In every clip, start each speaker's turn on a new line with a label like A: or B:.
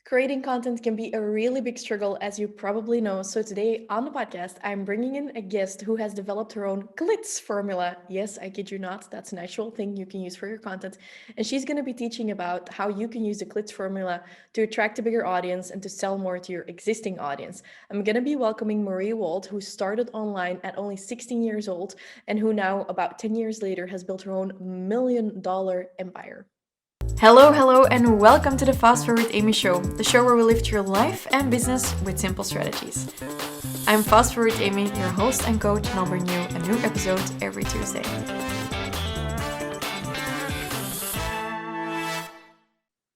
A: Creating content can be a really big struggle, as you probably know. So, today on the podcast, I'm bringing in a guest who has developed her own CLITS formula. Yes, I kid you not, that's an actual thing you can use for your content. And she's going to be teaching about how you can use the CLITS formula to attract a bigger audience and to sell more to your existing audience. I'm going to be welcoming Marie Wold, who started online at only 16 years old and who now, about 10 years later, has built her own $1 million empire. Hello, and welcome to the Fast Forward Amy show, the show where we lift your life and business with simple strategies. I'm Fast Forward Amy, your host and coach, and I'll bring you a new episode every Tuesday.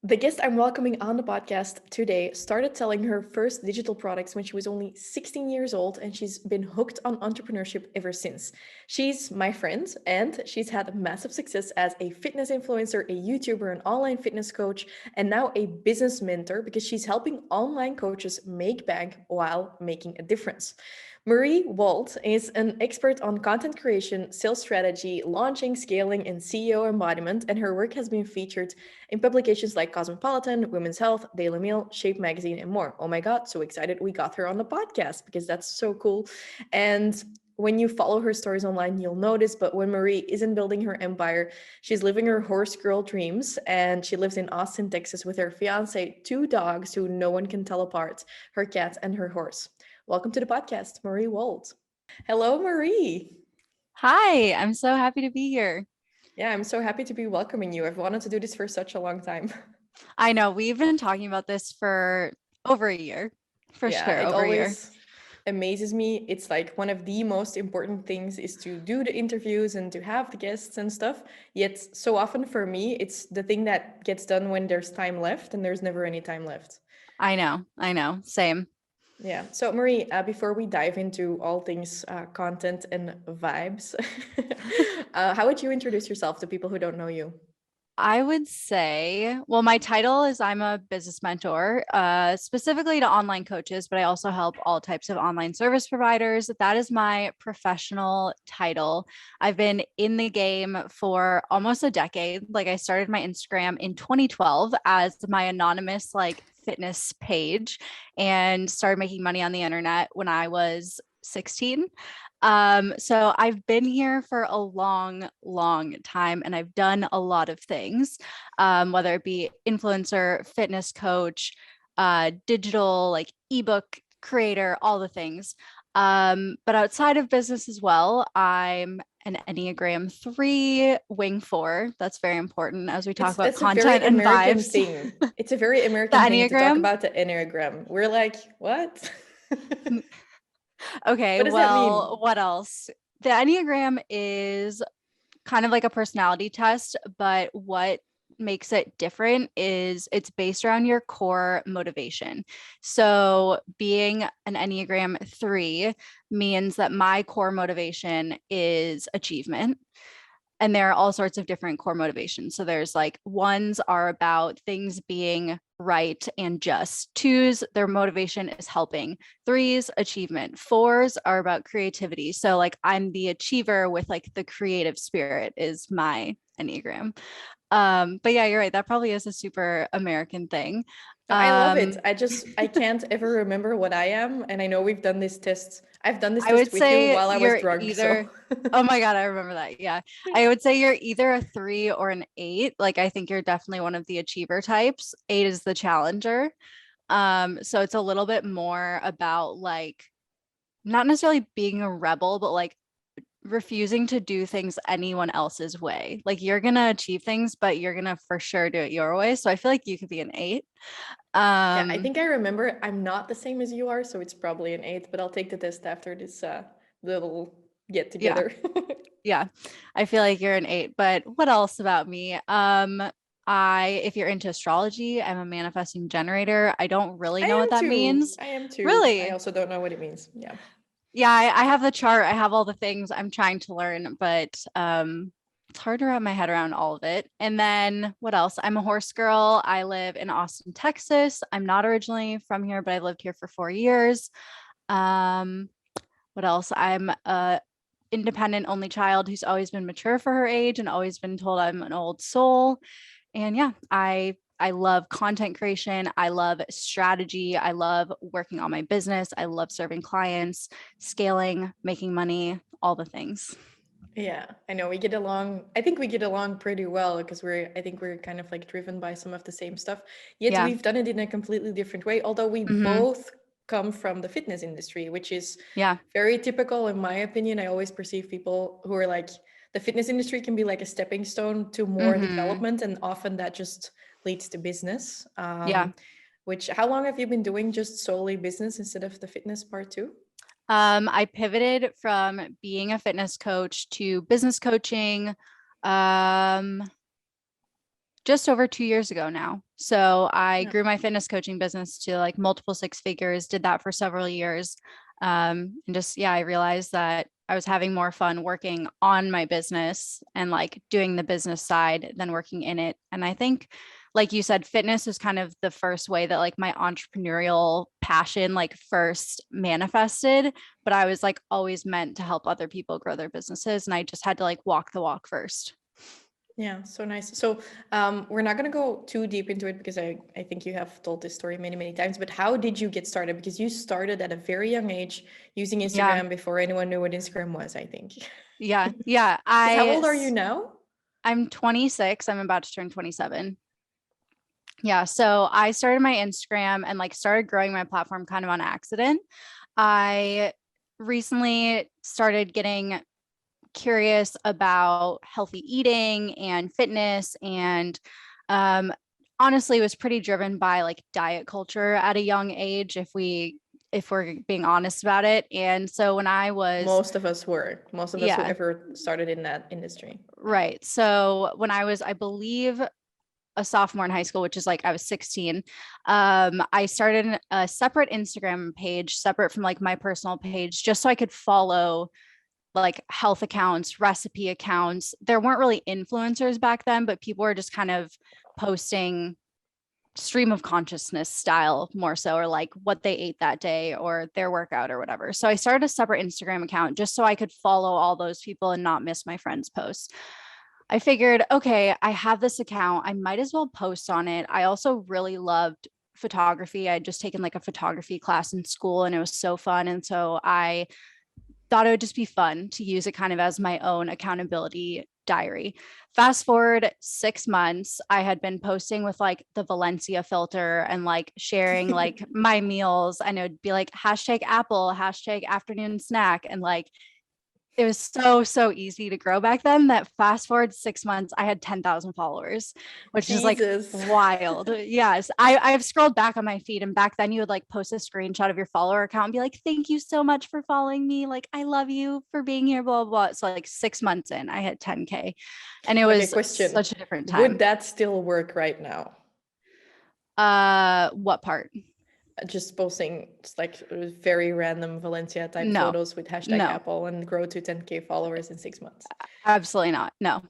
A: The guest I'm welcoming on the podcast today started selling her first digital products when she was only 16 years old, and she's been hooked on entrepreneurship ever since. She's my friend, and she's had massive success as a fitness influencer, a YouTuber, an online fitness coach, and now a business mentor because she's helping online coaches make bank while making a difference. Marie Wold is an expert on content creation, sales strategy, launching, scaling, and CEO embodiment, and her work has been featured in publications like Cosmopolitan, Women's Health, Daily Mail, Shape Magazine, and more. Oh my God, so excited we got her on the podcast because that's so cool. And when you follow her stories online, you'll notice, but when Marie isn't building her empire, she's living her horse girl dreams, and she lives in Austin, Texas with her fiance, two dogs who no one can tell apart, her cat and her horse. Welcome to the podcast, Marie Wold. Hello, Marie.
B: Hi, I'm so happy to be here.
A: Yeah, I'm so happy to be welcoming you. I've wanted to do this for such a long time.
B: I know we've been talking about this for over a year, for
A: Yeah,
B: sure,
A: it
B: over a year.
A: always amazes me. It's like one of the most important things is to do the interviews and to have the guests and stuff. Yet so often for me, it's the thing that gets done when there's time left, and there's never any time left.
B: I know, same.
A: Yeah. So, Marie, before we dive into all things content and vibes, how would you introduce yourself to people who don't know you?
B: I would say, well, my title is I'm a business mentor, specifically to online coaches, but I also help all types of online service providers. That is my professional title. I've been in the game for almost a decade. Like I started my Instagram in 2012 as my anonymous fitness page and started making money on the internet when I was 16. So I've been here for a long time and I've done a lot of things, whether it be influencer, fitness coach, digital, ebook creator, all the things. But outside of business as well, I'm an Enneagram 3 wing 4. That's very important as we talk about content and
A: American
B: vibes.
A: thing. It's a very American thing to talk
B: Enneagram.
A: about the Enneagram. We're like, what?
B: Okay,
A: What does that mean?
B: well, what else? The Enneagram is kind of like a personality test, but what makes it different is it's based around your core motivation. So being an Enneagram 3 means that my core motivation is achievement. And there are all sorts of different core motivations. So there's ones are about things being right and just. Twos, their motivation is helping. Threes, achievement. Fours are about creativity. So I'm the achiever with the creative spirit is my Enneagram. But yeah, you're right. That probably is a super American thing.
A: No, I love it. I can't ever remember what I am. And I know we've done this test. I've done this
B: I would
A: test with you
B: say
A: while I was
B: you're
A: drunk.
B: either,
A: So
B: oh my God, I remember that. Yeah. I would say you're either a 3 or an 8. I think you're definitely one of the achiever types. 8 is the challenger. So it's a little bit more about not necessarily being a rebel, but refusing to do things anyone else's way. You're gonna achieve things, but you're gonna for sure do it your way. So I feel like you could be an 8.
A: yeah, I think I remember I'm not the same as you are, so it's probably an 8, but I'll take the test after this little get
B: Yeah.
A: together.
B: Yeah. I feel like you're an 8, but what else about me? If you're into astrology, I'm a manifesting generator. I don't really know what that means.
A: I am too. I
B: Really?
A: also don't know what it means. Yeah.
B: Yeah, I have the chart. I have all the things I'm trying to learn, but it's hard to wrap my head around all of it. And then what else? I'm a horse girl. I live in Austin, Texas. I'm not originally from here, but I've lived here for 4 years. What else? I'm a independent only child who's always been mature for her age and always been told I'm an old soul. And yeah, I I love content creation. I love strategy. I love working on my business. I love serving clients, scaling, making money, all the things.
A: Yeah, I know we get along. I think we get along pretty well because I think we're kind of like driven by some of the same stuff. Yet
B: Yeah.
A: we've done it in a completely different way. Although we
B: Mm-hmm.
A: both come from the fitness industry, which is
B: Yeah.
A: very typical in my opinion. I always perceive people who are like, the fitness industry can be like a stepping stone to more
B: Mm-hmm.
A: development, and often that just leads to business.
B: Yeah.
A: Which, how long have you been doing just solely business instead of the fitness part too?
B: I pivoted from being a fitness coach to business coaching um, just over 2 years ago now. So I
A: Yeah.
B: grew my fitness coaching business to like multiple six figures, did that for several years. And just, yeah, I realized that I was having more fun working on my business and like doing the business side than working in it. And I think, like you said, fitness is kind of the first way that like my entrepreneurial passion like first manifested, but I was like always meant to help other people grow their businesses. And I just had to like walk the walk first.
A: Yeah, so nice. So we're not going to go too deep into it because I think you have told this story many, many times, but how did you get started? Because you started at a very young age using
B: Yeah.
A: Instagram before anyone knew what Instagram was, I think.
B: Yeah. Yeah.
A: Because how old are you now?
B: I'm 26. I'm about to turn 27. Yeah. So I started my Instagram and like started growing my platform kind of on accident. I recently started getting curious about healthy eating and fitness, and um, honestly was pretty driven by like diet culture at a young age, if we're being honest about it. And so when I was,
A: Most of us were. Most of us who
B: yeah,
A: ever started in that industry.
B: right. So when I was, I believe, a sophomore in high school, which is like I was 16, I started a separate Instagram page, separate from like my personal page, just so I could follow like health accounts, recipe accounts. There weren't really influencers back then, but people were just kind of posting stream of consciousness style more so, or like what they ate that day or their workout or whatever. So I started a separate Instagram account just so I could follow all those people and not miss my friends' posts. I figured, okay, I have this account. I might as well post on it. I also really loved photography. I had just taken like a photography class in school and it was so fun. And so I thought it would just be fun to use it kind of as my own accountability diary. Fast forward 6 months, I had been posting with like the Valencia filter and like sharing like my meals. And it would be like hashtag apple, hashtag afternoon snack. And like it was so easy to grow back then that fast forward 6 months, I had 10,000 followers, which is like
A: Jesus.
B: wild. Yes. I've scrolled back on my feed, and back then you would like post a screenshot of your follower account and be like, thank you so much for following me. Like, I love you for being here, blah, blah, blah. So like 6 months in, I hit 10K, and it
A: Okay,
B: was
A: question.
B: such a different
A: Would
B: time.
A: that still work right now?
B: What part?
A: Just posting just like very random Valencia type
B: No,
A: photos with hashtag
B: no,
A: Apple and grow to 10K followers in 6 months.
B: absolutely not. No,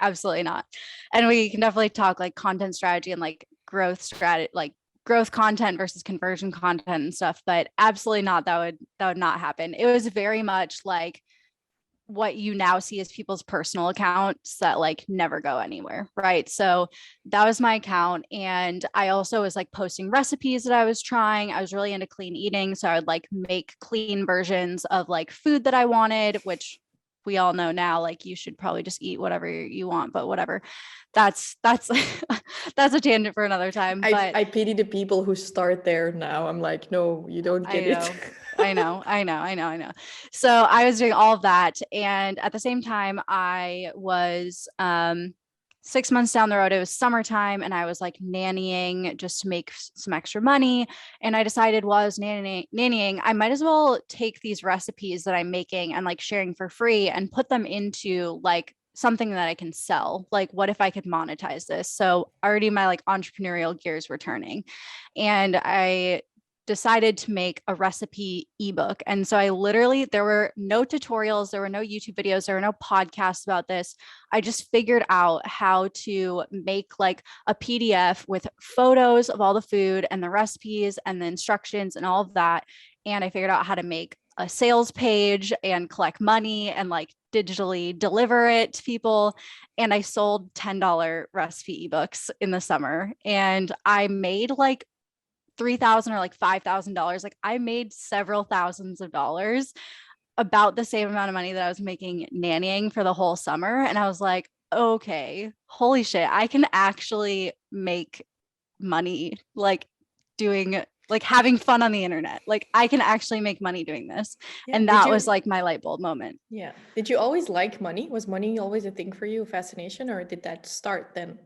B: absolutely not. And we can definitely talk like content strategy and like growth strategy, like growth content versus conversion content and stuff, but absolutely not. That would not happen. It was very much like what you now see as people's personal accounts that like never go anywhere, right? So that was my account. And I also was like posting recipes that I was trying. I was really into clean eating, so I would like make clean versions of like food that I wanted, which we all know now like you should probably just eat whatever you want, but whatever. That's that's a tangent for another time. But
A: I pity the people who start there now. I'm like, no, you don't
B: I
A: get it.
B: know. I know. So I was doing all of that. And at the same time, I was 6 months down the road, it was summertime, and I was like nannying just to make some extra money. And I decided while I was nannying, I might as well take these recipes that I'm making and like sharing for free and put them into like something that I can sell. Like, what if I could monetize this? So already my like entrepreneurial gears were turning. And I decided to make a recipe ebook. And so I literally, there were no tutorials, there were no YouTube videos, there were no podcasts about this. I just figured out how to make like a PDF with photos of all the food and the recipes and the instructions and all of that. And I figured out how to make a sales page and collect money and like digitally deliver it to people. And I sold $10 recipe ebooks in the summer, and I made like $3,000 or like $5,000. Like I made several thousands of dollars, about the same amount of money that I was making nannying for the whole summer. And I was like, okay, holy shit, I can actually make money, like doing, like having fun on the internet. Like I can actually make money doing this.
A: Yeah.
B: And that was like my light bulb moment.
A: Yeah. Did you always like money? Was money always a thing for you, a fascination, or did that start then?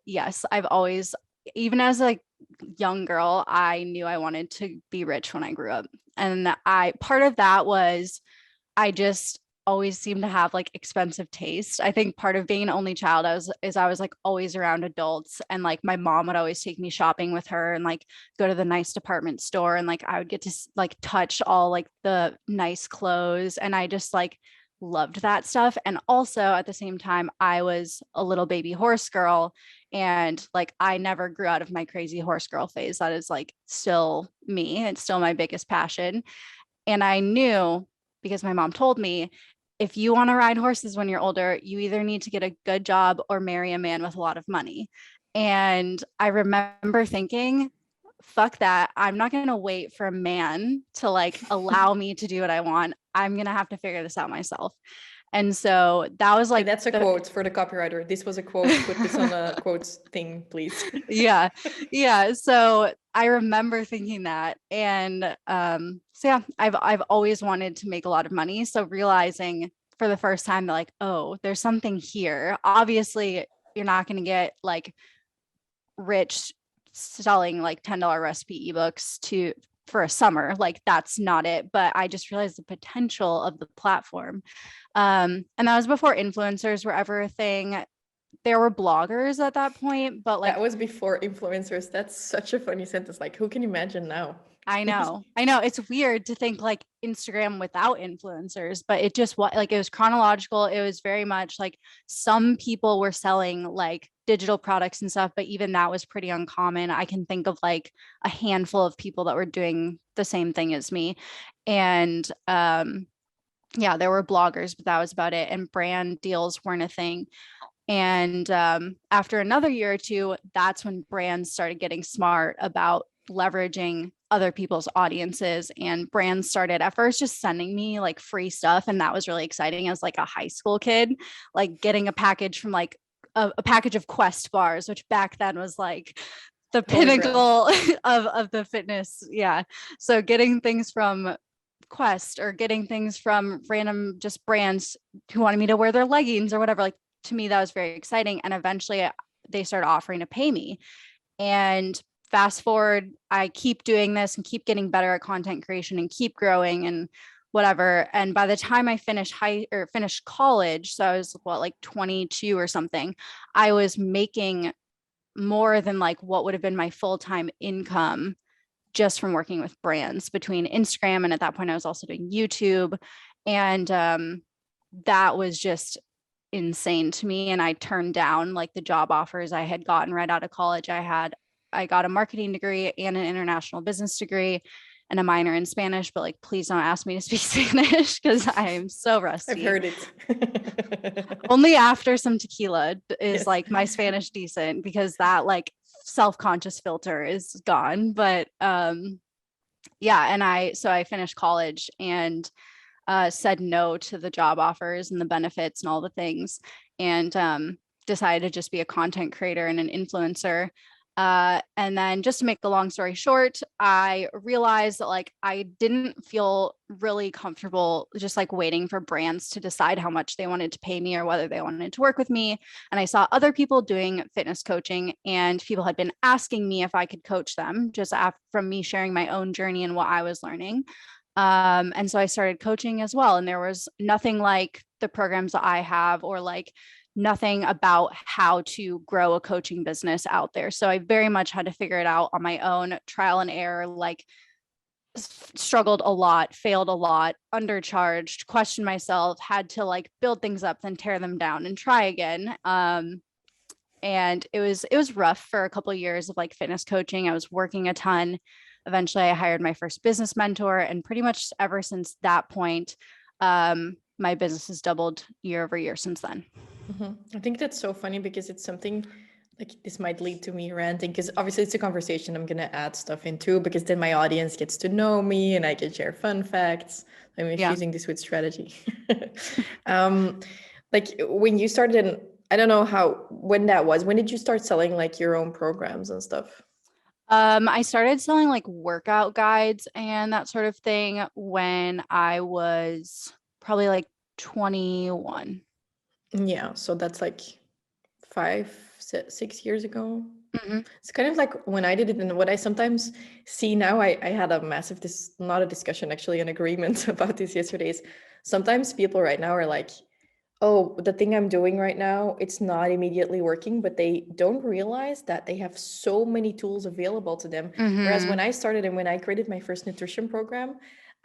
B: Yes, I've always, even as a young girl, I knew I wanted to be rich when I grew up. And part of that was I just always seemed to have like expensive taste. I think part of being an only child I was like always around adults, and like my mom would always take me shopping with her and like go to the nice department store, and like I would get to like touch all like the nice clothes, and I just like loved that stuff. And also at the same time, I was a little baby horse girl, and like I never grew out of my crazy horse girl phase. That is like still me. It's still my biggest passion. And I knew, because my mom told me, if you want to ride horses when you're older, you either need to get a good job or marry a man with a lot of money. And I remember thinking, fuck that. I'm not going to wait for a man to like allow me to do what I want. I'm going to have to figure this out myself. And so that was like,
A: And that's a quote for the copywriter. This was a quote. Put this on a quotes thing, please.
B: yeah. Yeah. So I remember thinking that. And so yeah, I've always wanted to make a lot of money. So realizing for the first time that like, oh, there's something here. Obviously, you're not going to get like rich selling like $10 recipe ebooks for a summer. Like that's not it. But I just realized the potential of the platform. And that was before influencers were ever a thing. There were bloggers at that point, but like
A: that was before influencers. That's such a funny sentence. Like, who can imagine now?
B: I know it's weird to think like Instagram without influencers, but it just was like, it was chronological. It was very much like some people were selling like digital products and stuff, but even that was pretty uncommon. I can think of like a handful of people that were doing the same thing as me. And yeah, there were bloggers, but that was about it. And brand deals weren't a thing. And after another year or two, that's when brands started getting smart about leveraging other people's audiences, and brands started at first just sending me like free stuff. And that was really exciting as like a high school kid, like getting a package from like a package of Quest bars, which back then was like the pinnacle of the fitness. Yeah. So getting things from Quest or getting things from random just brands who wanted me to wear their leggings or whatever, like to me, that was very exciting. And eventually they started offering to pay me. And fast forward, I keep doing this and keep getting better at content creation and keep growing and whatever. And by the time I finished college, so I was like 22 or something, I was making more than like what would have been my full-time income just from working with brands between Instagram. And at that point I was also doing YouTube. And that was just insane to me. And I turned down like the job offers I had gotten right out of college. I got a marketing degree and an international business degree and a minor in Spanish, but like, please don't ask me to speak Spanish because I am so rusty.
A: I've heard it.
B: Only after some tequila is like my Spanish decent, because that like self-conscious filter is gone. But yeah. And I finished college and said no to the job offers and the benefits and all the things, and decided to just be a content creator and an influencer. And then just to make the long story short, I realized that like I didn't feel really comfortable just like waiting for brands to decide how much they wanted to pay me or whether they wanted to work with me. And I saw other people doing fitness coaching, and people had been asking me if I could coach them just from me sharing my own journey and what I was learning. And so I started coaching as well. And there was nothing like the programs that I have, or like nothing about how to grow a coaching business out there. So I very much had to figure it out on my own, trial and error, like struggled a lot, failed a lot, undercharged, questioned myself, had to like build things up, then tear them down and try again. And it was rough for a couple of years of like fitness coaching. I was working a ton. Eventually I hired my first business mentor, and pretty much ever since that point, my business has doubled year over year since then.
A: I think that's so funny because it's something like this might lead to me ranting because obviously it's a conversation I'm gonna add stuff into because then my audience gets to know me and I can share fun facts. I'm infusing this with strategy. um, like when you started, I don't know when that was. When did you start selling like your own programs and stuff?
B: I started selling like workout guides and that sort of thing when I was probably like 21.
A: Yeah, so that's like 6 years ago.
B: Mm-hmm.
A: It's kind of like when I did it, and what I sometimes see now. I had a massive, not a discussion, actually, an agreement about this yesterday. Is sometimes people right now are like, oh, the thing I'm doing right now, it's not immediately working, but they don't realize that they have so many tools available to them. Whereas when
B: Mm-hmm.
A: I started and when I created my first nutrition program,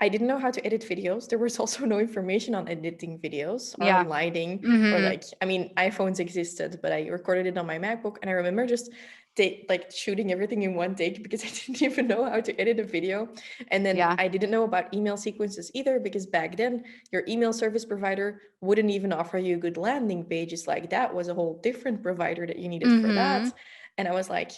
A: I didn't know how to edit videos. There was also no information on editing videos or
B: Yeah.
A: on lighting or
B: Mm-hmm.
A: like, I mean, iPhones existed, but I recorded it on my MacBook. And I remember just like shooting everything in one take because I didn't even know how to edit a video. And then
B: Yeah.
A: I didn't know about email sequences either because back then your email service provider wouldn't even offer you good landing pages. Like that was a whole different provider that you needed for
B: Mm-hmm.
A: that. And I was like,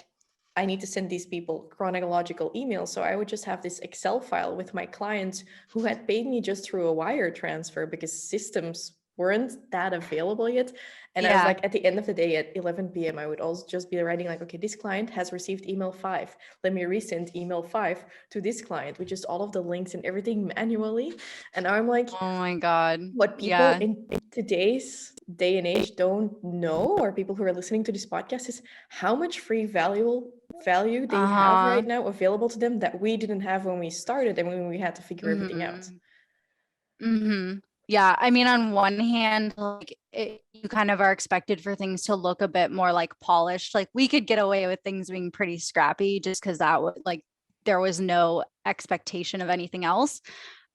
A: I need to send these people chronological emails. So I would just have this Excel file with my clients who had paid me just through a wire transfer because systems weren't that available yet. And I was
B: Yeah.
A: like, at the end of the day at 11 p.m., I would also just be writing like, okay, this client has received email 5. Let me resend email 5 to this client, which is all of the links and everything manually. And now I'm like,
B: Oh my God.
A: what people
B: Yeah.
A: in today's day and age don't know, or people who are listening to this podcast, is how much free value they have
B: Uh-huh.
A: right now available to them that we didn't have when we started and when we had to figure everything out.
B: Mm-hmm. Mm-hmm. Yeah. I mean, on one hand, like you kind of are expected for things to look a bit more like polished. Like we could get away with things being pretty scrappy just because that would like there was no expectation of anything else.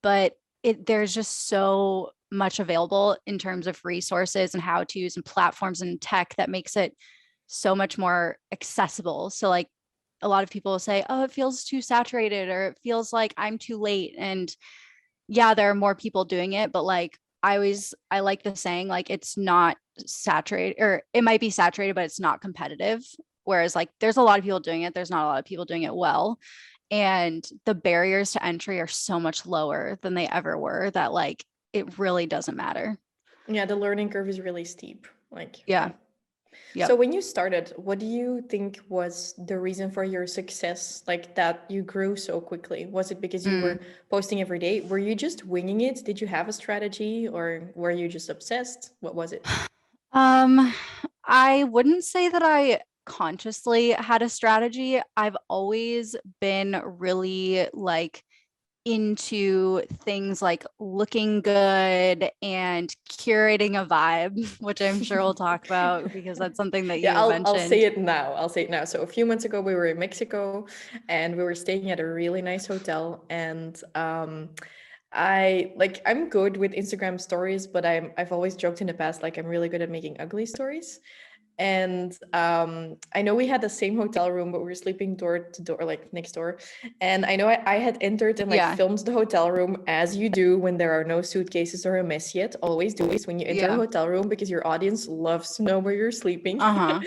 B: But there's just so much available in terms of resources and how to's and platforms and tech that makes it so much more accessible. So like a lot of people will say, oh, it feels too saturated or it feels like I'm too late. And yeah, there are more people doing it, but like I like the saying like it's not saturated or it might be saturated, but it's not competitive. Whereas like there's a lot of people doing it, there's not a lot of people doing it well. And the barriers to entry are so much lower than they ever were that like it really doesn't matter.
A: Yeah, the learning curve is really steep. Like,
B: Yeah.
A: yeah.
B: Yep.
A: So when you started, what do you think was the reason for your success, like that you grew so quickly? Was it because you
B: Mm.
A: were posting every day? Were you just winging it? Did you have a strategy or were you just obsessed? What was it?
B: Um, I wouldn't say that I consciously had a strategy. I've always been really like into things like looking good and curating a vibe, which I'm sure we'll talk about because that's something that
A: Yeah,
B: you
A: I'll say
B: mentioned.
A: it now. I'll say it now. So a few months ago, we were in Mexico, and we were staying at a really nice hotel. And I'm good with Instagram stories, but I've always joked in the past like I'm really good at making ugly stories. And I know we had the same hotel room, but we were sleeping door to door, like next door. And I know I had entered and like
B: Yeah.
A: filmed the hotel room as you do when there are no suitcases or a mess yet. Always do this when you enter a
B: Yeah.
A: hotel room because your audience loves to know where you're sleeping.
B: Uh-huh.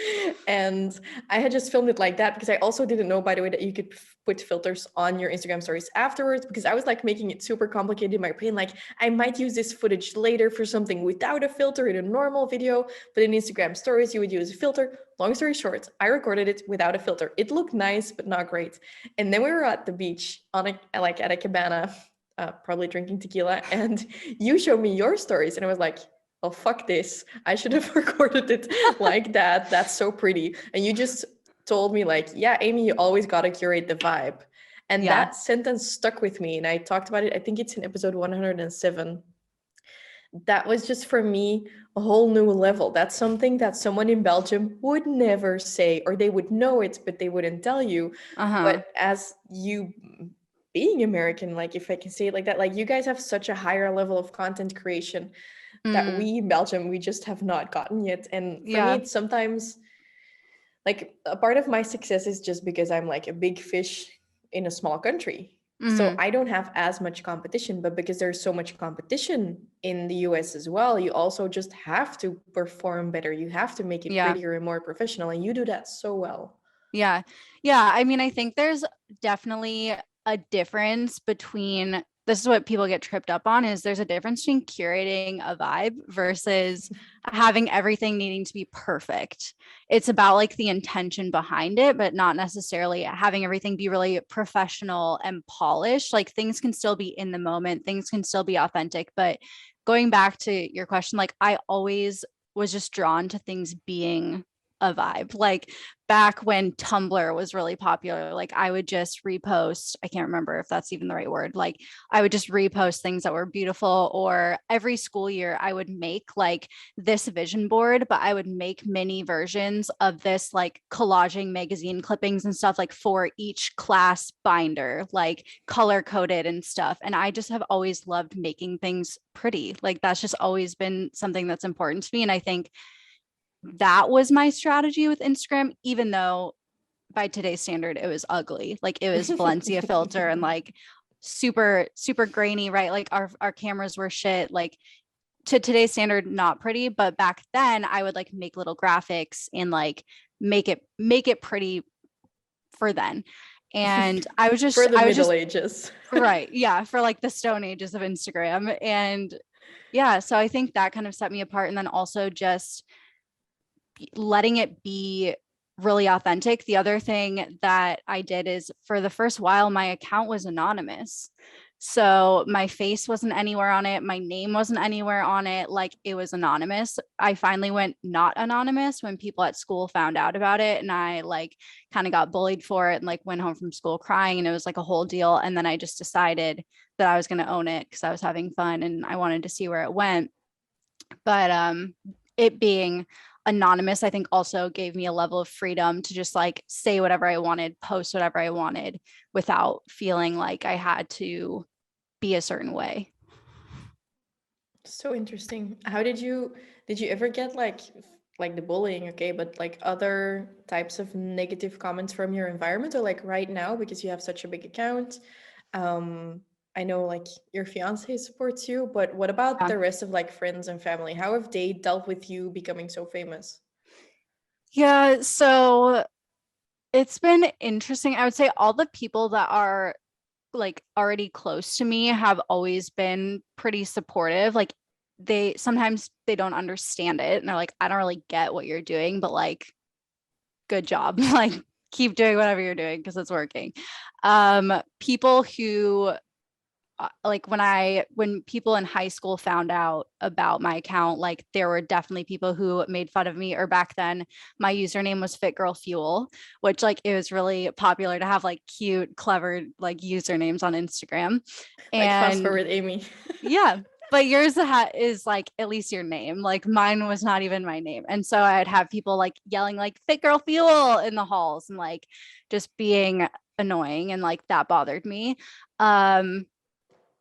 A: And I had just filmed it like that because I also didn't know, by the way, that you could put filters on your Instagram stories afterwards because I was like making it super complicated in my brain. Like I might use this footage later for something without a filter in a normal video, but in Instagram stories, you would use a filter. Long story short, I recorded it without a filter. It looked nice, but not great. And then we were at the beach on at a cabana, probably drinking tequila, and you showed me your stories, and I was like, oh, fuck this. I should have recorded it like that. That's so pretty. And you just told me like, yeah, Amy, you always got to curate the vibe. And
B: Yeah.
A: that sentence stuck with me. And I talked about it, I think it's in episode 107. That was just for me a whole new level. That's something that someone in Belgium would never say, or they would know it, but they wouldn't tell you.
B: Uh-huh.
A: But as you being American, like if I can say it like that, like you guys have such a higher level of content creation that
B: Mm.
A: we in Belgium, we just have not gotten yet. And for me,
B: Yeah.
A: it's sometimes like a part of my success is just because I'm like a big fish in a small country. So
B: Mhm.
A: I don't have as much competition, but because there's so much competition in the US as well, you also just have to perform better. You have to make it
B: Yeah.
A: prettier and more professional, and you do that so well.
B: Yeah. Yeah. I mean, I think there's definitely a difference between this is what people get tripped up on is there's a difference between curating a vibe versus having everything needing to be perfect. It's about like the intention behind it, but not necessarily having everything be really professional and polished. Like things can still be in the moment, things can still be authentic. But going back to your question, like I always was just drawn to things being a vibe. Like back when Tumblr was really popular, like I would just repost, I can't remember if that's even the right word. Like I would just repost things that were beautiful, or every school year I would make like this vision board, but I would make mini versions of this like collaging magazine clippings and stuff like for each class binder, like color coded and stuff. And I just have always loved making things pretty. Like that's just always been something that's important to me. And I think that was my strategy with Instagram, even though by today's standard, it was ugly. Like it was Valencia filter and like super, super grainy, right? Like our cameras were shit. Like to today's standard, not pretty. But back then I would like make little graphics and like make it pretty for then. And
A: For the
B: I was
A: Middle
B: just
A: Ages.
B: right. Yeah. For like the stone ages of Instagram. And yeah, so I think that kind of set me apart. And then also just letting it be really authentic. The other thing that I did is for the first while, my account was anonymous. So my face wasn't anywhere on it. My name wasn't anywhere on it. Like it was anonymous. I finally went not anonymous when people at school found out about it. And I like kind of got bullied for it and like went home from school crying. And it was like a whole deal. And then I just decided that I was going to own it because I was having fun and I wanted to see where it went. But it being anonymous, I think also gave me a level of freedom to just like say whatever I wanted, post whatever I wanted without feeling like I had to be a certain way.
A: So interesting. How did you ever get like the bullying, okay, but like other types of negative comments from your environment, or like right now because you have such a big account? Um, I know like your fiance supports you, but what about
B: Yeah.
A: the rest of like friends and family? How have they dealt with you becoming so famous?
B: Yeah. So it's been interesting. I would say all the people that are like already close to me have always been pretty supportive. Like they sometimes they don't understand it and they're like, I don't really get what you're doing, but like good job. Like keep doing whatever you're doing because it's working. People who like when people in high school found out about my account, like there were definitely people who made fun of me. Or back then my username was Fit Girl Fuel, which like it was really popular to have like cute clever like usernames on Instagram.
A: Like fast
B: And
A: forward Amy.
B: yeah, but yours is like at least your name. Like mine was not even my name. And so I'd have people like yelling like Fit Girl Fuel in the halls and like just being annoying, and like that bothered me. Um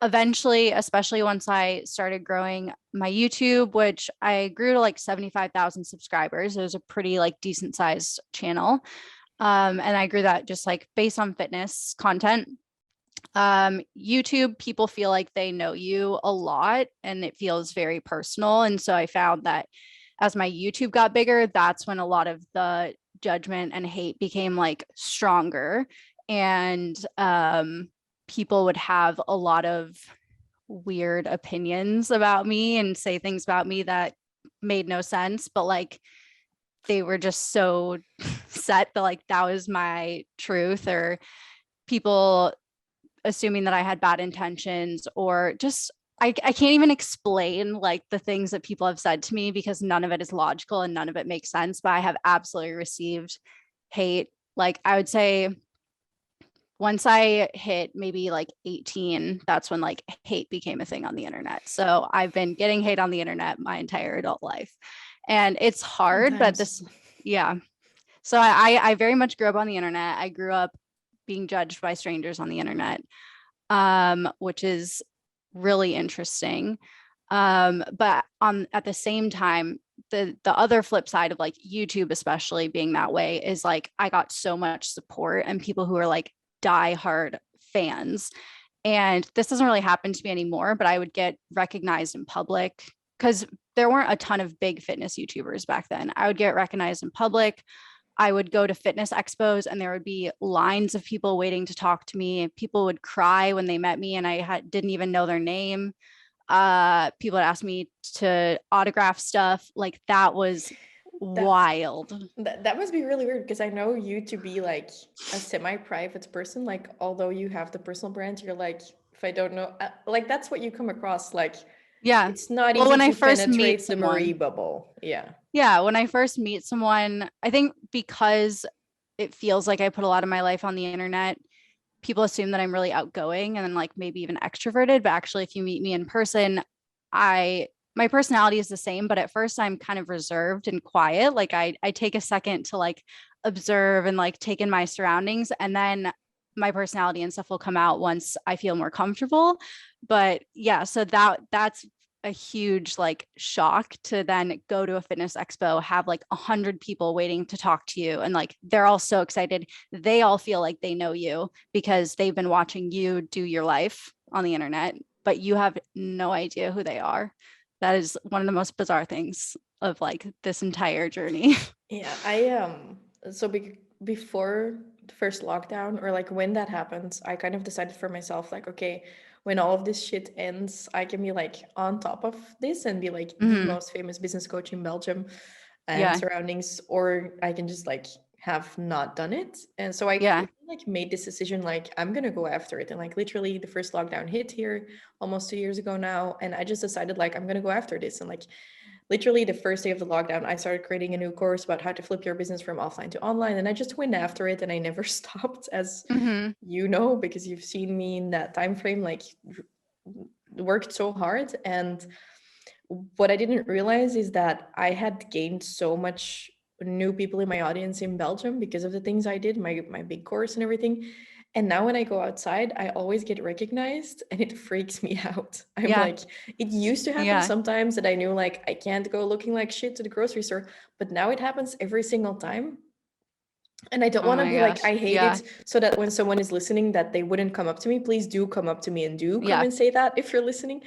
B: Eventually, especially once I started growing my YouTube, which I grew to like 75,000 subscribers. It was a pretty like decent sized channel. And I grew that just like based on fitness content. YouTube, people feel like they know you a lot and it feels very personal. And so I found that as my YouTube got bigger, that's when a lot of the judgment and hate became like stronger. And people would have a lot of weird opinions about me and say things about me that made no sense, but like they were just so set that like that was my truth, or people assuming that I had bad intentions, or just I can't even explain like the things that people have said to me because none of it is logical and none of it makes sense. But I have absolutely received hate. Like I would say once I hit maybe like 18, that's when like hate became a thing on the internet. So I've been getting hate on the internet my entire adult life. And it's
A: Fun
B: hard, but
A: times.
B: this, yeah. So I very much grew up on the internet. I grew up being judged by strangers on the internet, which is really interesting. But on at the same time, the other flip side of like YouTube, especially being that way, is like I got so much support and people who are like diehard fans. And this doesn't really happen to me anymore, but I would get recognized in public because there weren't a ton of big fitness YouTubers back then. I would get recognized in public. I would go to fitness expos and there would be lines of people waiting to talk to me. People would cry when they met me and didn't even know their name. People would ask me to autograph stuff. Like that was
A: That
B: wild.
A: that must be really weird because I know you to be like a semi-private person. Like, although you have the personal brand, you're like, if I don't know, like that's what you come across. Like,
B: Yeah.
A: it's not
B: Well,
A: easy
B: when I
A: to
B: first meet
A: penetrate the Marie
B: someone,
A: bubble. Yeah.
B: yeah, when I first meet someone, I think because it feels like I put a lot of my life on the internet, people assume that I'm really outgoing and then like maybe even extroverted. But actually, if you meet me in person, my personality is the same, but at first I'm kind of reserved and quiet. Like I take a second to like observe and like take in my surroundings, and then my personality and stuff will come out once I feel more comfortable. But yeah, so that's a huge like shock to then go to a fitness expo, have like 100 people waiting to talk to you, and like they're all so excited. They all feel like they know you because they've been watching you do your life on the internet, but you have no idea who they are. That is one of the most bizarre things of like this entire journey.
A: Yeah, I so before the first lockdown or like when that happens, I kind of decided for myself like, okay, when all of this shit ends, I can be like on top of this and be like the
B: Mm-hmm.
A: most famous business coach in Belgium and
B: Yeah.
A: surroundings, or I can just like have not done it. And so I
B: Yeah.
A: quickly like made this decision like I'm gonna go after it. And like literally the first lockdown hit here almost 2 years ago now, and I just decided like I'm gonna go after this. And like literally the first day of the lockdown, I started creating a new course about how to flip your business from offline to online. And I just went after it and I never stopped, as
B: Mm-hmm.
A: you know, because you've seen me in that time frame, like worked so hard. And what I didn't realize is that I had gained so much new people in my audience in Belgium because of the things I did, my big course and everything. And now when I go outside, I always get recognized and it freaks me out. I'm
B: Yeah.
A: like, it used to happen
B: Yeah.
A: sometimes that I knew like I can't go looking like shit to the grocery store, but now it happens every single time. And I don't
B: Oh
A: want to
B: my
A: be like,
B: gosh.
A: I hate
B: Yeah.
A: it, so that when someone is listening that they wouldn't come up to me. Please do come up to me and do come
B: Yeah.
A: and say that if you're listening.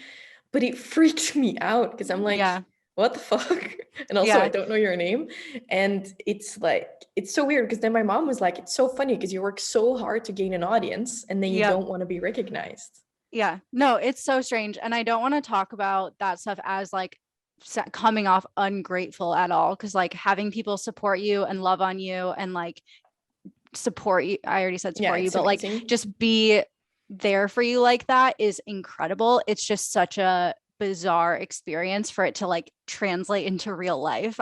A: But it freaked me out because I'm like,
B: Yeah.
A: what the fuck? And also I
B: Yeah.
A: don't know your name. And it's like, it's so weird because then my mom was like, it's so funny because you work so hard to gain an audience and then you
B: Yeah.
A: don't want to be recognized.
B: Yeah. No, it's so strange. And I don't want to talk about that stuff as like coming off ungrateful at all. Cause like having people support you and love on you and like support you. I already said
A: Yeah,
B: support you,
A: it's
B: but like
A: amazing.
B: just be there for you like that is incredible. It's just such a bizarre experience for it to like translate into real life.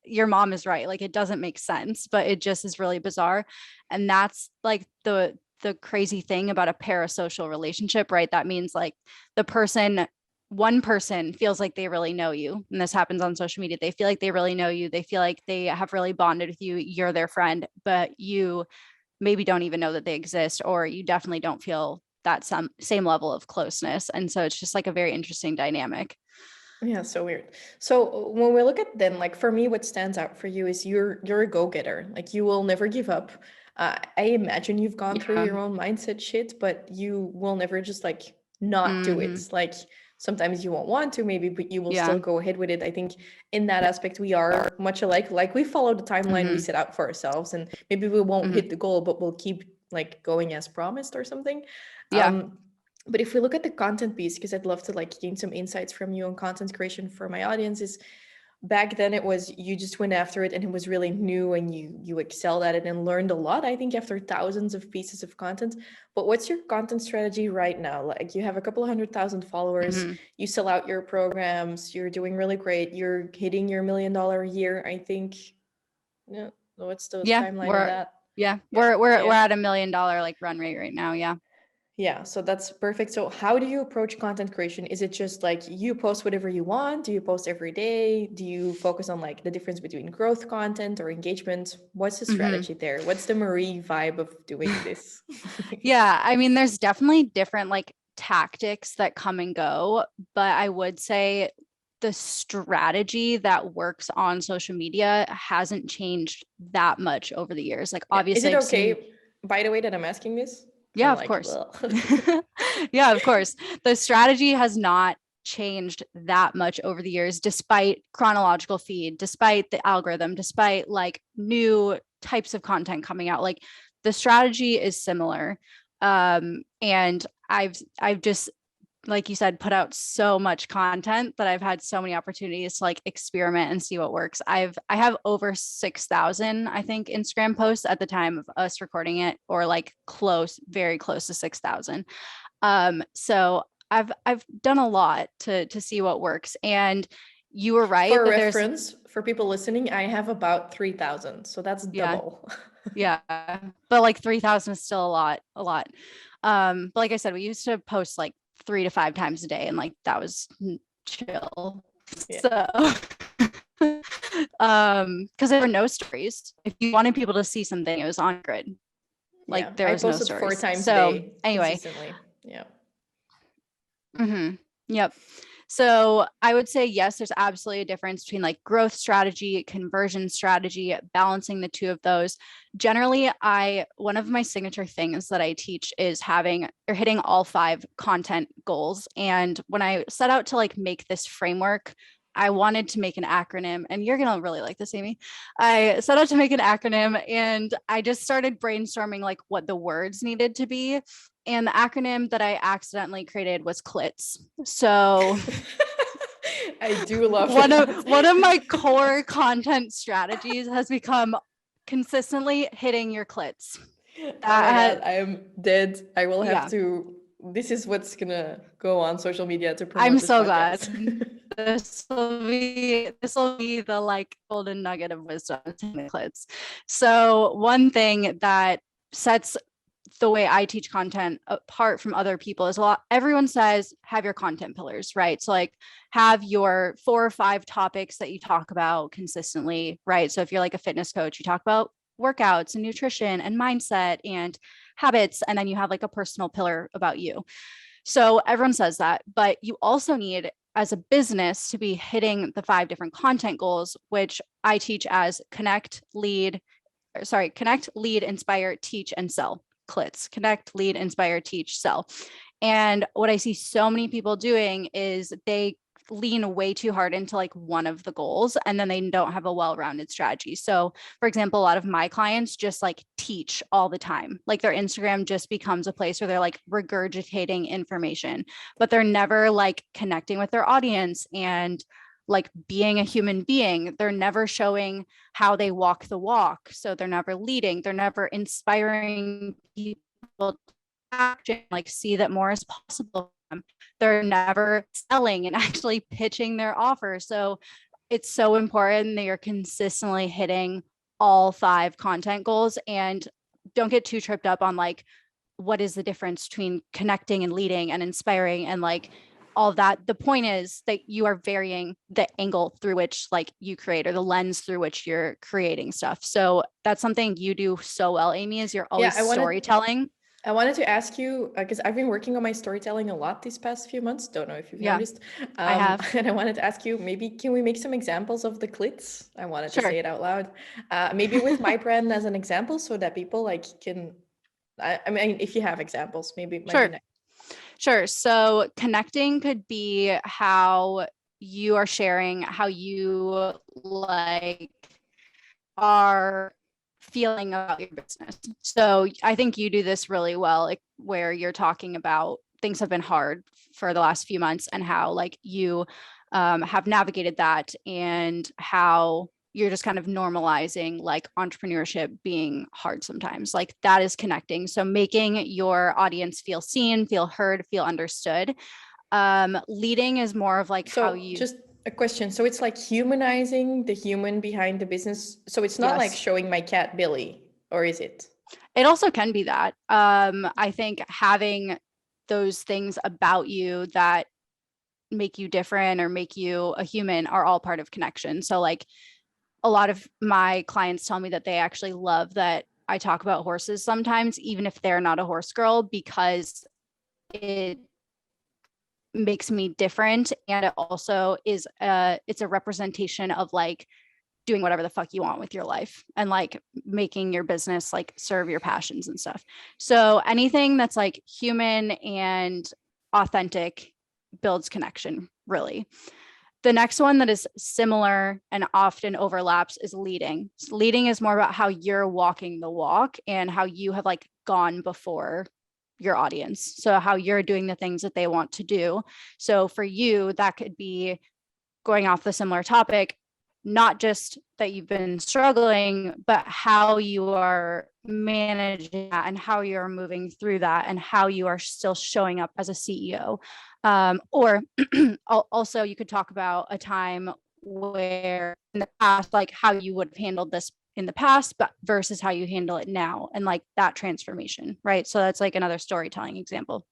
B: Your mom is right. Like it doesn't make sense, but it just is really bizarre. And that's like the crazy thing about a parasocial relationship, right? That means like the person one person feels like they really know you, and this happens on social media. They feel like they really know you. They feel like they have really bonded with you. You're their friend, but you maybe don't even know that they exist, or you definitely don't feel that same level of closeness. And so it's just like a very interesting dynamic.
A: Yeah, so weird. So when we look at then, like for me, what stands out for you is you're a go-getter. Like you will never give up. I imagine you've gone through
B: Yeah.
A: your own mindset shit, but you will never just like not do
B: Mm-hmm.
A: it. Like sometimes you won't want to, maybe, but you will
B: Yeah.
A: still go ahead with it. I think in that aspect we are much alike. Like we follow the timeline we
B: Mm-hmm.
A: set out for ourselves, and maybe we won't
B: Mm-hmm.
A: hit the goal, but we'll keep like going as promised or something.
B: Yeah.
A: But if we look at the content piece, because I'd love to like gain some insights from you on content creation for my audiences. Back then it was you just went after it and it was really new and you excelled at it and learned a lot, I think, after thousands of pieces of content. But what's your content strategy right now? Like you have a couple of 100,000 followers,
B: Mm-hmm.
A: you sell out your programs, you're doing really great, you're hitting your $1 million a year, I think. Yeah, what's the
B: Yeah.
A: timeline of
B: We're
A: that?
B: yeah.
A: Yeah,
B: We're
A: yeah.
B: at $1 million like run rate right now. Yeah.
A: Yeah, so that's perfect. So how do you approach content creation? Is it just like you post whatever you want? Do you post every day? Do you focus on like the difference between growth content or engagement? What's the
B: Mm-hmm.
A: strategy there? What's the Marie vibe of doing this?
B: Yeah, I mean, there's definitely different like tactics that come and go, but I would say the strategy that works on social media hasn't changed that much over the years. Like,
A: Yeah. Is
B: obviously,
A: it
B: I've seen,
A: okay, by the way, that I'm asking this?
B: Yeah,
A: I'm
B: of
A: like,
B: course.
A: well.
B: Yeah, of course. The strategy has not changed that much over the years, despite chronological feed, despite the algorithm, despite like new types of content coming out. Like the strategy is similar. And I've just, like you said, put out so much content that I've had so many opportunities to like experiment and see what works. I have over 6,000, I think, Instagram posts at the time of us recording it, or like close, very close to 6,000. So I've done a lot to see what works. And you were right
A: For
B: that there's,
A: reference, for people listening, I have about 3,000. So that's
B: yeah,
A: double.
B: yeah, but like 3,000 is still a lot. But like I said, we used to post like 3 to 5 times a day, and like that was chill.
A: Yeah.
B: So because there were no stories. If you wanted people to see something, it was on grid.
A: Yeah.
B: Like there
A: I
B: was no
A: posted 4
B: stories.
A: times a
B: So
A: day
B: anyway,
A: consistently. Yeah.
B: yep. So I would say, yes, there's absolutely a difference between like growth strategy, conversion strategy, balancing the two of those. Generally, one of my signature things that I teach is having or hitting all 5 content goals. And when I set out to like make this framework, I wanted to make an acronym, and you're going to really like this, Amy. I set out to make an acronym, and I just started brainstorming like what the words needed to be. And the acronym that I accidentally created was CLITS. So
A: I do love
B: one
A: that.
B: of my core content strategies has become consistently hitting your CLITS.
A: Oh my God, I am dead. I will have
B: Yeah,
A: to. This is what's gonna go on social media to
B: I'm
A: promote this
B: so glad.
A: podcast.
B: This will be the like golden nugget of wisdom, hitting the CLITS. So one thing that sets the way I teach content apart from other people is everyone says have your content pillars, right? So like have your 4 or 5 topics that you talk about consistently, right? So if you're like a fitness coach, you talk about workouts and nutrition and mindset and habits, and then you have like a personal pillar about you. So everyone says that, but you also need as a business to be hitting the 5 different content goals, which I teach as connect, lead, inspire, teach, and sell. CLITS, connect, lead, inspire, teach, sell. And what I see so many people doing is they lean way too hard into like one of the goals, and then they don't have a well-rounded strategy. So for example, a lot of my clients just like teach all the time. Like their Instagram just becomes a place where they're like regurgitating information, but they're never like connecting with their audience and like being a human being. They're never showing how they walk the walk. So they're never leading, they're never inspiring people to action, like see that more is possible. They're never selling and actually pitching their offer. So it's so important that you're consistently hitting all 5 content goals, and don't get too tripped up on like what is the difference between connecting and leading and inspiring and like all of that. The point is that you are varying the angle through which like you create, or the lens through which you're creating stuff. So that's something you do so well, Amy, is you're
A: Yeah,
B: always storytelling.
A: I wanted to ask you because I've been working on my storytelling a lot these past few months. Don't know if you've
B: Yeah,
A: noticed.
B: I have.
A: And I wanted to ask you, maybe can we make some examples of the clits? I wanted to
B: Sure.
A: say it out loud. Maybe with my brand as an example, so that people like can. I mean, if you have examples, maybe it might be
B: Sure.
A: nice.
B: Sure. So connecting could be how you are sharing how you like are feeling about your business. So I think you do this really well, like where you're talking about things have been hard for the last few months and how like you have navigated that, and how you're just kind of normalizing like entrepreneurship being hard sometimes. Like that is connecting. So making your audience feel seen, feel heard, feel understood. Leading is more of like how
A: So
B: you,
A: just a question. So it's like humanizing the human behind the business. So it's not like
B: yes,
A: showing my cat Billy, or is it?
B: it also can be that. I think having those things about you that make you different or make you a human are all part of connection. So like a lot of my clients tell me that they actually love that I talk about horses sometimes, even if they're not a horse girl, because it makes me different. And it also is it's a representation of like doing whatever the fuck you want with your life and like making your business like serve your passions and stuff. So anything that's like human and authentic builds connection, really. The next one that is similar and often overlaps is leading. So leading is more about how you're walking the walk and how you have like gone before your audience. So how you're doing the things that they want to do. So for you, that could be, going off the similar topic, not just that you've been struggling, but how you are managing that and how you're moving through that and how you are still showing up as a CEO. Or also you could talk about a time where in the past, like how you would have handled this in the past, but versus how you handle it now, and like that transformation, right? So that's like another storytelling example.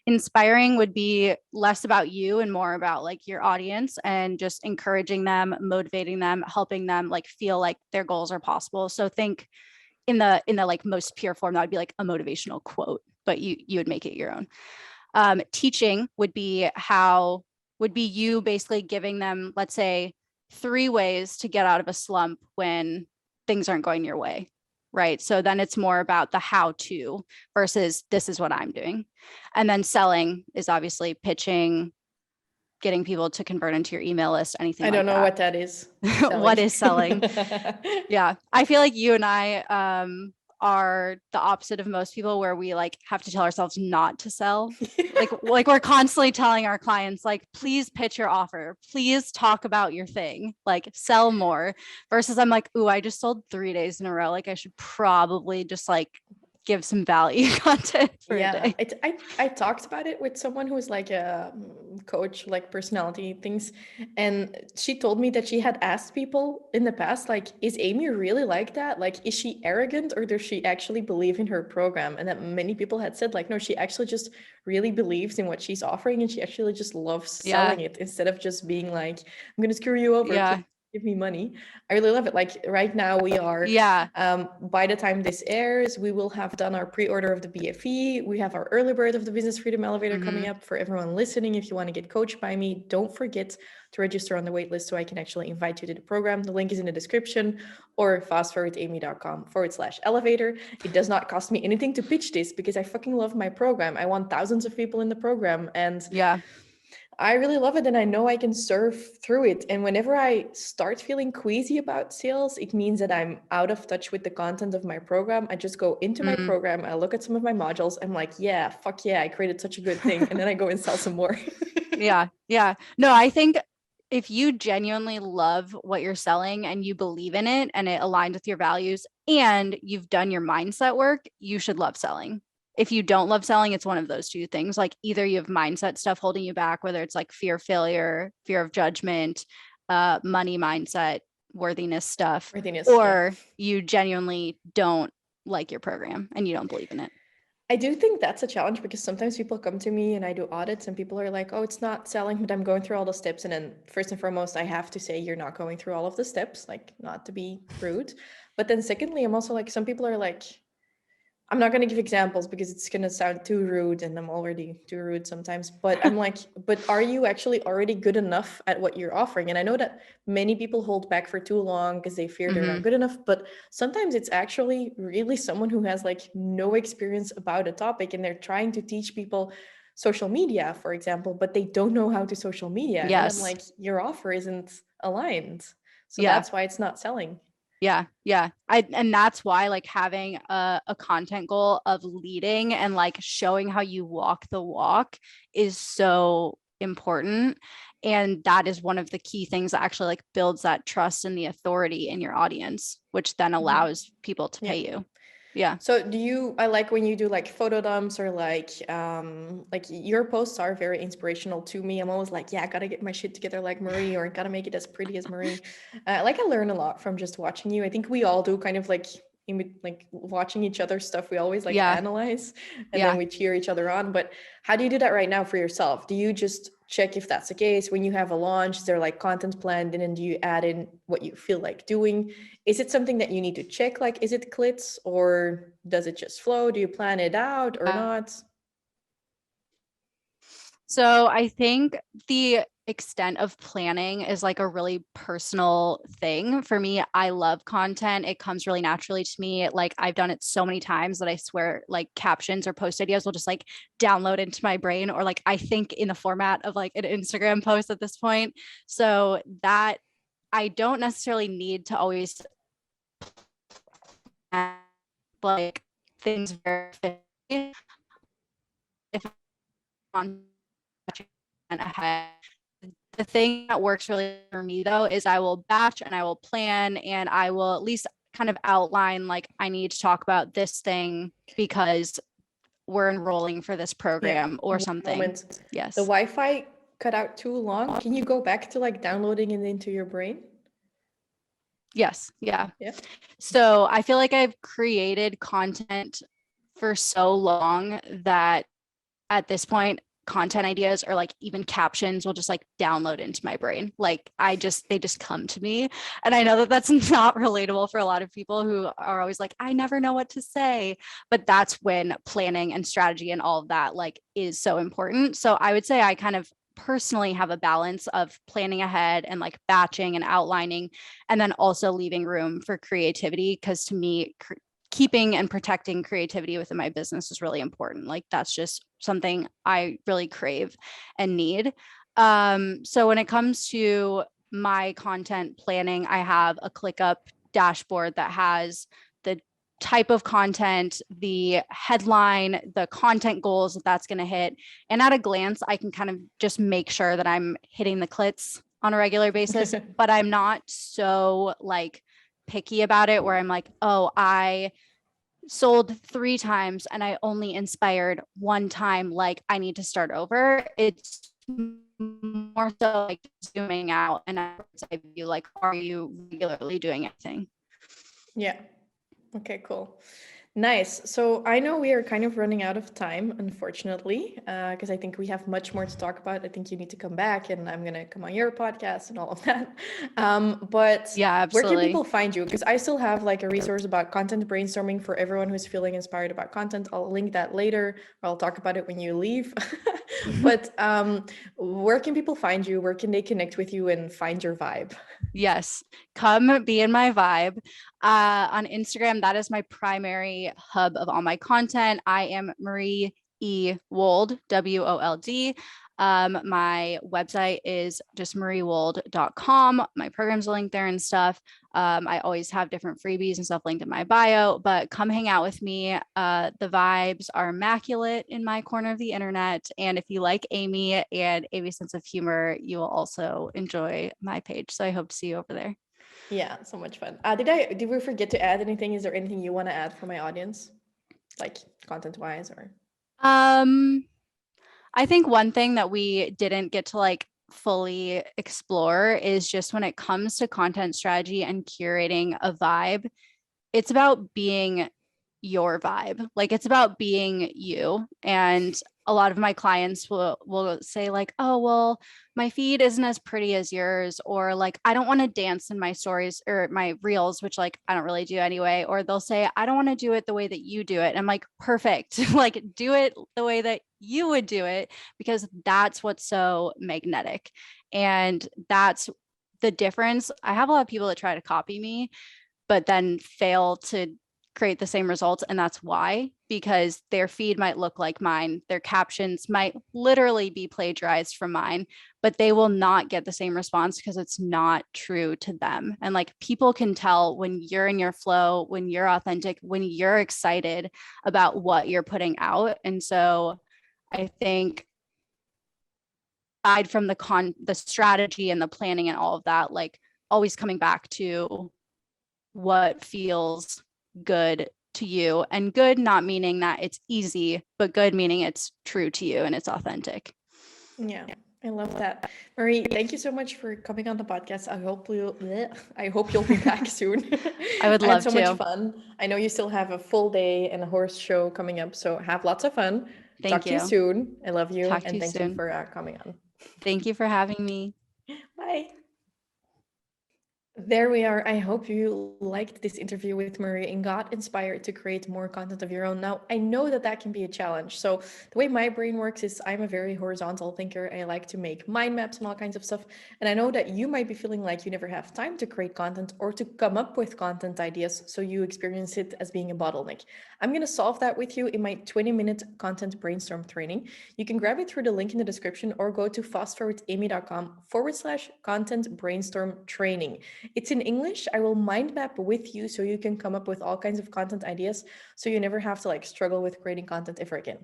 B: Inspiring would be less about you and more about like your audience and just encouraging them, motivating them, helping them like feel like their goals are possible. So think in the like most pure form, that would be like a motivational quote, but you would make it your own. Teaching would be you basically giving them, let's say, 3 ways to get out of a slump when things aren't going your way, right? So then it's more about the how to versus this is what I'm doing. And then selling is obviously pitching, getting people to convert into your email list, anything like that.
A: I don't know what that is.
B: What is selling? Yeah. I feel like you and I are the opposite of most people, where we like have to tell ourselves not to sell. like we're constantly telling our clients, like, please pitch your offer, please talk about your thing, like sell more, versus I'm like, ooh, I just sold 3 days in a row, like I should probably just like give some value content for a day.
A: I talked about it with someone who was like a coach, like personality things, and she told me that she had asked people in the past, like, is Amy really like that? Like, is she arrogant or does she actually believe in her program? And that many people had said, like, no, she actually just really believes in what she's offering, and she actually just loves selling it instead of just being like, I'm gonna screw you over.
B: Yeah.
A: Give me money. I really love it. Like right now we are, by the time this airs, we will have done our pre-order of the BFE. We have our early bird of the Business Freedom Elevator coming up. For everyone listening, if you want to get coached by me, don't forget to register on the waitlist so I can actually invite you to the program. The link is in the description, or fastforwardamy.com/elevator. It does not cost me anything to pitch this because I fucking love my program. I want thousands of people in the program, and I really love it, and I know I can serve through it. And whenever I start feeling queasy about sales, it means that I'm out of touch with the content of my program. I just go into my program, I look at some of my modules, I'm like, yeah, fuck yeah, I created such a good thing. And then I go and sell some more.
B: Yeah. No, I think if you genuinely love what you're selling and you believe in it and it aligns with your values and you've done your mindset work, you should love selling. If you don't love selling, it's one of those 2 things. Like either you have mindset stuff holding you back, whether it's like fear of failure, fear of judgment, money mindset, worthiness stuff, or you genuinely don't like your program and you don't believe in it.
A: I do think that's a challenge because sometimes people come to me and I do audits and people are like, oh, it's not selling, but I'm going through all the steps. And then first and foremost, I have to say you're not going through all of the steps, like not to be rude. But then secondly, I'm also like, some people are like, I'm not going to give examples because it's going to sound too rude, and I'm already too rude sometimes. But I'm like, but are you actually already good enough at what you're offering? And I know that many people hold back for too long because they fear they're not good enough. But sometimes it's actually really someone who has like no experience about a topic, and they're trying to teach people social media, for example, but they don't know how to social media. And I'm like, your offer isn't aligned. So that's why it's not selling.
B: Yeah. And that's why like having a content goal of leading and like showing how you walk the walk is so important. And that is one of the key things that actually like builds that trust and the authority in your audience, which then allows people to pay you. Yeah.
A: So I like when you do like photo dumps or like your posts are very inspirational to me. I'm always like, yeah, I gotta get my shit together like Marie, or gotta make it as pretty as Marie. Like I learn a lot from just watching you. I think we all do kind of like like watching each other's stuff. We always like analyze and then we cheer each other on. But how do you do that right now for yourself? Do you just check if that's the case when you have a launch? Is there like content planned, and then do you add in what you feel like doing? Is it something that you need to check? Like, is it CLITS or does it just flow? Do you plan it out or not?
B: So I think the extent of planning is like a really personal thing for me. I love content. It comes really naturally to me. Like I've done it so many times that I swear like captions or post ideas will just like download into my brain, or like I think in the format of like an Instagram post at this point. So that I don't necessarily need to always like things very if I'm on ahead. The thing that works really for me though is I will batch and I will plan and I will at least kind of outline like I need to talk about this thing because we're enrolling for this
A: Yeah.
B: program or
A: One
B: something.
A: moment.
B: Yes.
A: The Wi-Fi cut out too long. Can you go back to like downloading it into your brain?
B: Yes. Yeah.
A: Yeah.
B: So I feel like I've created content for so long that at this point, content ideas or like even captions will just like download into my brain. Like they just come to me. And I know that that's not relatable for a lot of people who are always like, I never know what to say. But that's when planning and strategy and all of that like is so important. So I would say I kind of personally have a balance of planning ahead and like batching and outlining, and then also leaving room for creativity. Because to me, keeping and protecting creativity within my business is really important. Like that's just something I really crave and need. So when it comes to my content planning, I have a ClickUp dashboard that has the type of content, the headline, the content goals that's going to hit. And at a glance, I can kind of just make sure that I'm hitting the CLITS on a regular basis, but I'm not so like picky about it where I'm like, oh, I sold 3 times and I only inspired 1 time. Like I need to start over. It's more so like zooming out and I view like, are you regularly doing anything?
A: Yeah. Okay, cool. Nice. So I know we are kind of running out of time, unfortunately, because I think we have much more to talk about. I think you need to come back and I'm going to come on your podcast and all of that. But
B: Yeah,
A: where can people
B: absolutely.
A: find you? Because I still have like a resource about content brainstorming for everyone who's feeling inspired about content. I'll link that later, or I'll talk about it when you leave. But where can people find you? Where can they connect with you and find your vibe?
B: Yes, come be in my vibe. On Instagram, that is my primary hub of all my content. I am Marie E. Wold, WOLD. My website is just mariewold.com. My program's linked there and stuff. I always have different freebies and stuff linked in my bio, but come hang out with me. The vibes are immaculate in my corner of the internet. And if you like Amy and Amy's sense of humor, you will also enjoy my page. So I hope to see you over there.
A: Yeah, so much fun. Did we forget to add anything? Is there anything you want to add for my audience? Like content wise or
B: Um, I think one thing that we didn't get to like fully explore is just when it comes to content strategy and curating a vibe, it's about being your vibe. Like it's about being you. And a lot of my clients will say like, "Oh, well, my feed isn't as pretty as yours," or like, "I don't want to dance in my stories or my reels," which like I don't really do anyway, or they'll say, "I don't want to do it the way that you do it." And I'm like, "Perfect." Like do it the way that you would do it because that's what's so magnetic. And that's the difference. I have a lot of people that try to copy me but then fail to create the same results. And that's why, because their feed might look like mine. Their captions might literally be plagiarized from mine, but they will not get the same response because it's not true to them. And like people can tell when you're in your flow, when you're authentic, when you're excited about what you're putting out. And so I think aside from the strategy and the planning and all of that, like always coming back to what feels good to you, and good not meaning that it's easy, but good meaning it's true to you and it's authentic.
A: yeah. I love that. Marie, thank you so much for coming on the podcast. I hope you'll be back soon.
B: I would
A: I had
B: love
A: so much
B: to.
A: fun. I know you still have a full day and a horse show coming up, so have lots of fun. Talk
B: Thank
A: to you
B: you.
A: soon. I love you
B: Talk to
A: and
B: you
A: thank you
B: soon.
A: for coming on.
B: Thank you for having me.
A: Bye. There we are. I hope you liked this interview with Marie and got inspired to create more content of your own. Now, I know that that can be a challenge. So, the way my brain works is I'm a very horizontal thinker. I like to make mind maps and all kinds of stuff. And I know that you might be feeling like you never have time to create content or to come up with content ideas. So, you experience it as being a bottleneck. I'm going to solve that with you in my 20-minute content brainstorm training. You can grab it through the link in the description or go to fastforwardamy.com/content brainstorm training. It's in English. I will mind map with you so you can come up with all kinds of content ideas so you never have to like struggle with creating content ever again.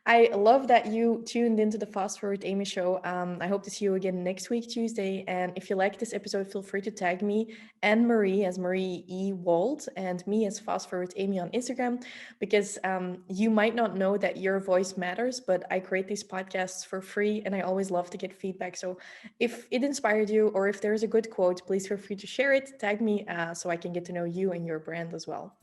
A: I love that you tuned into the Fast Forward Amy show. I hope to see you again next week, Tuesday. And if you like this episode, feel free to tag me and Marie as Marie E. Wold and me as Fast Forward Amy on Instagram, because you might not know that your voice matters, but I create these podcasts for free and I always love to get feedback. So if it inspired you or if there's a good quote, please feel free to share it, tag me so I can get to know you and your brand as well.